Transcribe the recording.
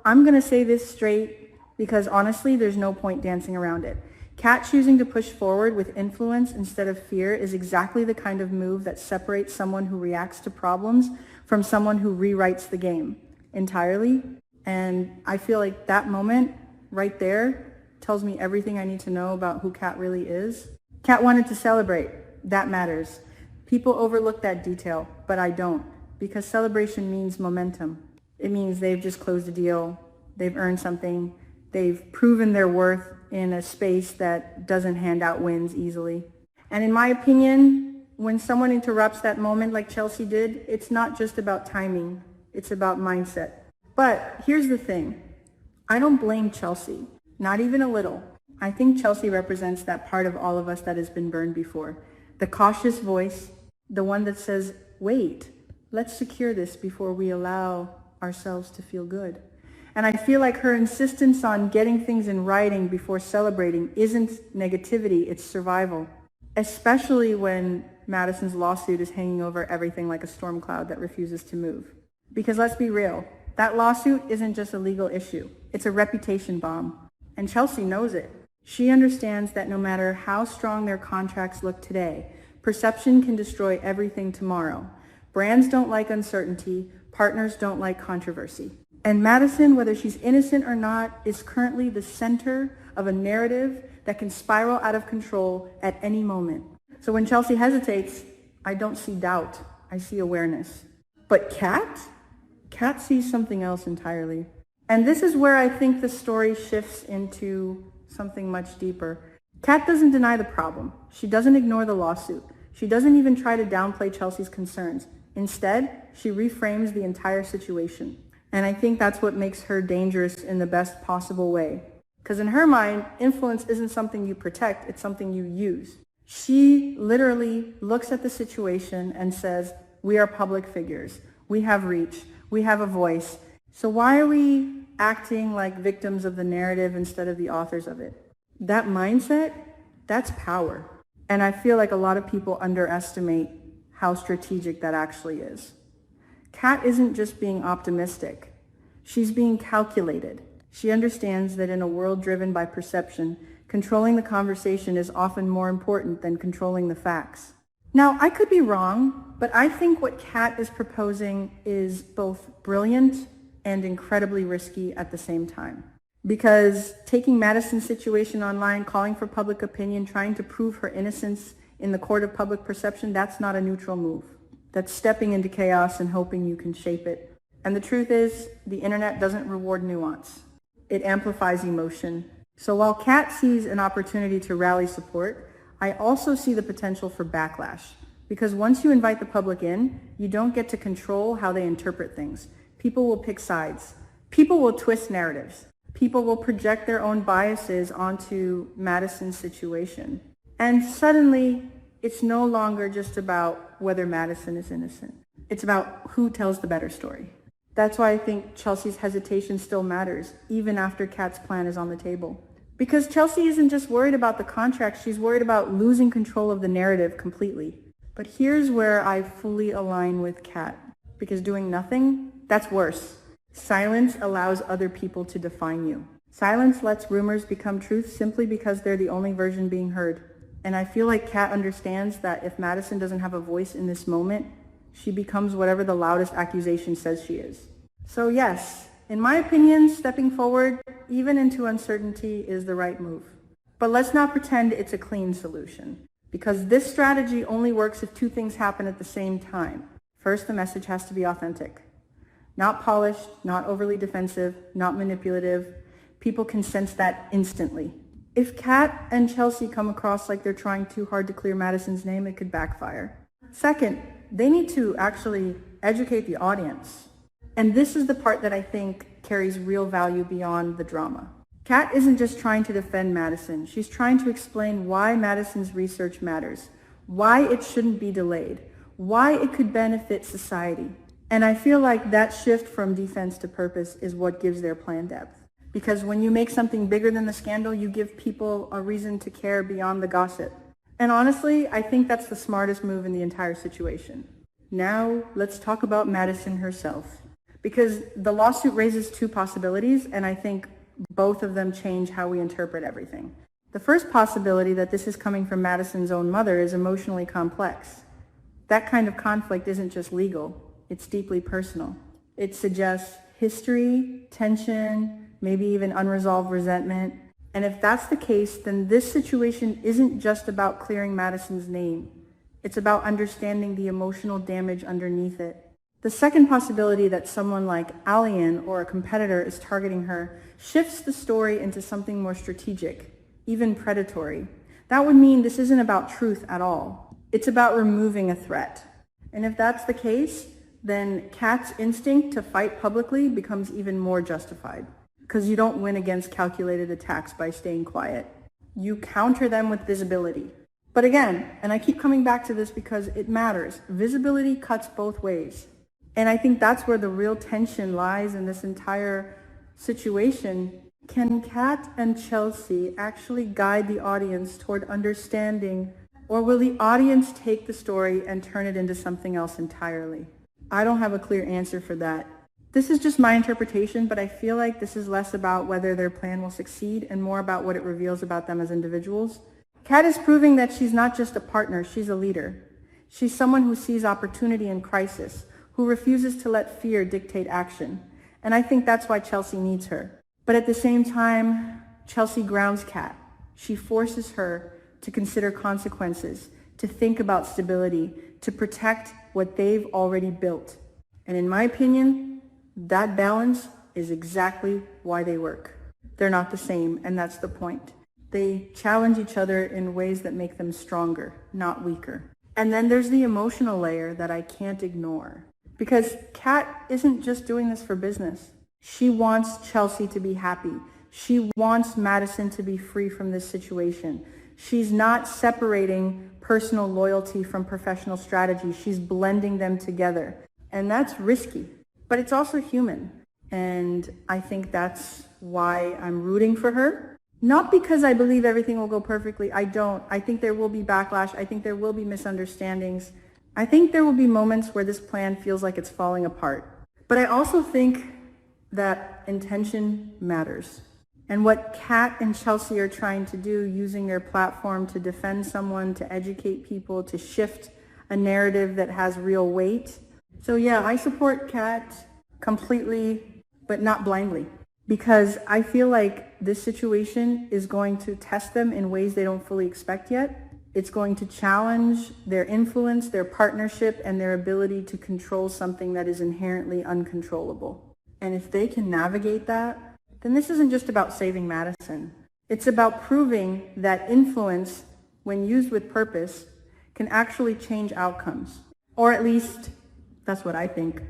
I'm gonna say this straight because honestly, there's no point dancing around it. Kat choosing to push forward with influence instead of fear is exactly the kind of move that separates someone who reacts to problems from someone who rewrites the game entirely. And I feel like that moment right there tells me everything I need to know about who Kat really is. Kat wanted to celebrate. That matters. People overlook that detail, but I don't, because celebration means momentum. It means they've just closed a deal, they've earned something, they've proven their worth in a space that doesn't hand out wins easily. And in my opinion, when someone interrupts that moment like Chelsea did, it's not just about timing, it's about mindset. But here's the thing, I don't blame Chelsea, not even a little. I think Chelsea represents that part of all of us that has been burned before. The cautious voice, the one that says, wait, let's secure this before we allow ourselves to feel good. And I feel like her insistence on getting things in writing before celebrating isn't negativity, it's survival. Especially when Madison's lawsuit is hanging over everything like a storm cloud that refuses to move. Because let's be real, that lawsuit isn't just a legal issue, it's a reputation bomb. And Chelsea knows it. She understands that no matter how strong their contracts look today, perception can destroy everything tomorrow. Brands don't like uncertainty, partners don't like controversy. And Madison, whether she's innocent or not, is currently the center of a narrative that can spiral out of control at any moment. So when Chelsea hesitates, I don't see doubt, I see awareness. But Kat sees something else entirely. And this is where I think the story shifts into something much deeper. Kat doesn't deny the problem. She doesn't ignore the lawsuit. She doesn't even try to downplay Chelsea's concerns. Instead, she reframes the entire situation. And I think that's what makes her dangerous in the best possible way. Because in her mind, influence isn't something you protect, it's something you use. She literally looks at the situation and says, we are public figures. We have reach. We have a voice. So why are we acting like victims of the narrative instead of the authors of it? That mindset, that's power. And I feel like a lot of people underestimate how strategic that actually is. Kat isn't just being optimistic. She's being calculated. She understands that in a world driven by perception, controlling the conversation is often more important than controlling the facts. Now, I could be wrong, but I think what Kat is proposing is both brilliant and incredibly risky at the same time. Because taking Madison's situation online, calling for public opinion, trying to prove her innocence in the court of public perception, that's not a neutral move. That's stepping into chaos and hoping you can shape it. And the truth is, the internet doesn't reward nuance. It amplifies emotion. So while Kat sees an opportunity to rally support, I also see the potential for backlash. Because once you invite the public in, you don't get to control how they interpret things. People will pick sides. People will twist narratives. People will project their own biases onto Madison's situation. And suddenly, it's no longer just about whether Madison is innocent. It's about who tells the better story. That's why I think Chelsea's hesitation still matters, even after Kat's plan is on the table. Because Chelsea isn't just worried about the contract, she's worried about losing control of the narrative completely. But here's where I fully align with Kat. Because doing nothing, that's worse. Silence allows other people to define you. Silence lets rumors become truth simply because they're the only version being heard. And I feel like Kat understands that if Madison doesn't have a voice in this moment, she becomes whatever the loudest accusation says she is. So yes, in my opinion, stepping forward, even into uncertainty, is the right move. But let's not pretend it's a clean solution, because this strategy only works if two things happen at the same time. First, the message has to be authentic. Not polished, not overly defensive, not manipulative. People can sense that instantly. If Kat and Chelsea come across like they're trying too hard to clear Madison's name, it could backfire. Second, they need to actually educate the audience. And this is the part that I think carries real value beyond the drama. Kat isn't just trying to defend Madison. She's trying to explain why Madison's research matters, why it shouldn't be delayed, why it could benefit society. And I feel like that shift from defense to purpose is what gives their plan depth. Because when you make something bigger than the scandal, you give people a reason to care beyond the gossip. And honestly, I think that's the smartest move in the entire situation. Now, let's talk about Madison herself. because the lawsuit raises two possibilities, and I think both of them change how we interpret everything. The first possibility, that this is coming from Madison's own mother, is emotionally complex. That kind of conflict isn't just legal, it's deeply personal. It suggests history, tension, maybe even unresolved resentment. And if that's the case, then this situation isn't just about clearing Madison's name. It's about understanding the emotional damage underneath it. The second possibility, that someone like Alien or a competitor is targeting her, shifts the story into something more strategic, even predatory. That would mean this isn't about truth at all. It's about removing a threat. And if that's the case, then Kat's instinct to fight publicly becomes even more justified. Because you don't win against calculated attacks by staying quiet. You counter them with visibility. But again, and I keep coming back to this because it matters, visibility cuts both ways. And I think that's where the real tension lies in this entire situation. Can Kat and Chelsea actually guide the audience toward understanding, or will the audience take the story and turn it into something else entirely? I don't have a clear answer for that. This is just my interpretation, but I feel like this is less about whether their plan will succeed and more about what it reveals about them as individuals. Kat is proving that she's not just a partner, she's a leader. She's someone who sees opportunity in crisis, who refuses to let fear dictate action. And I think that's why Chelsea needs her. But at the same time, Chelsea grounds Kat. She forces her to consider consequences, to think about stability, to protect what they've already built. And in my opinion, that balance is exactly why they work. They're not the same, and that's the point. They challenge each other in ways that make them stronger, not weaker. And then there's the emotional layer that I can't ignore. Because Kat isn't just doing this for business. She wants Chelsea to be happy. She wants Madison to be free from this situation. She's not separating personal loyalty from professional strategy. She's blending them together. And that's risky, but it's also human. And I think that's why I'm rooting for her. Not because I believe everything will go perfectly. I don't. I think there will be backlash. I think there will be misunderstandings. I think there will be moments where this plan feels like it's falling apart. But I also think that intention matters. And what Kat and Chelsea are trying to do, using their platform to defend someone, to educate people, to shift a narrative that has real weight. So yeah, I support Kat completely, but not blindly. Because I feel like this situation is going to test them in ways they don't fully expect yet. It's going to challenge their influence, their partnership, and their ability to control something that is inherently uncontrollable. And if they can navigate that, then this isn't just about saving Madison. It's about proving that influence, when used with purpose, can actually change outcomes. Or at least, that's what I think.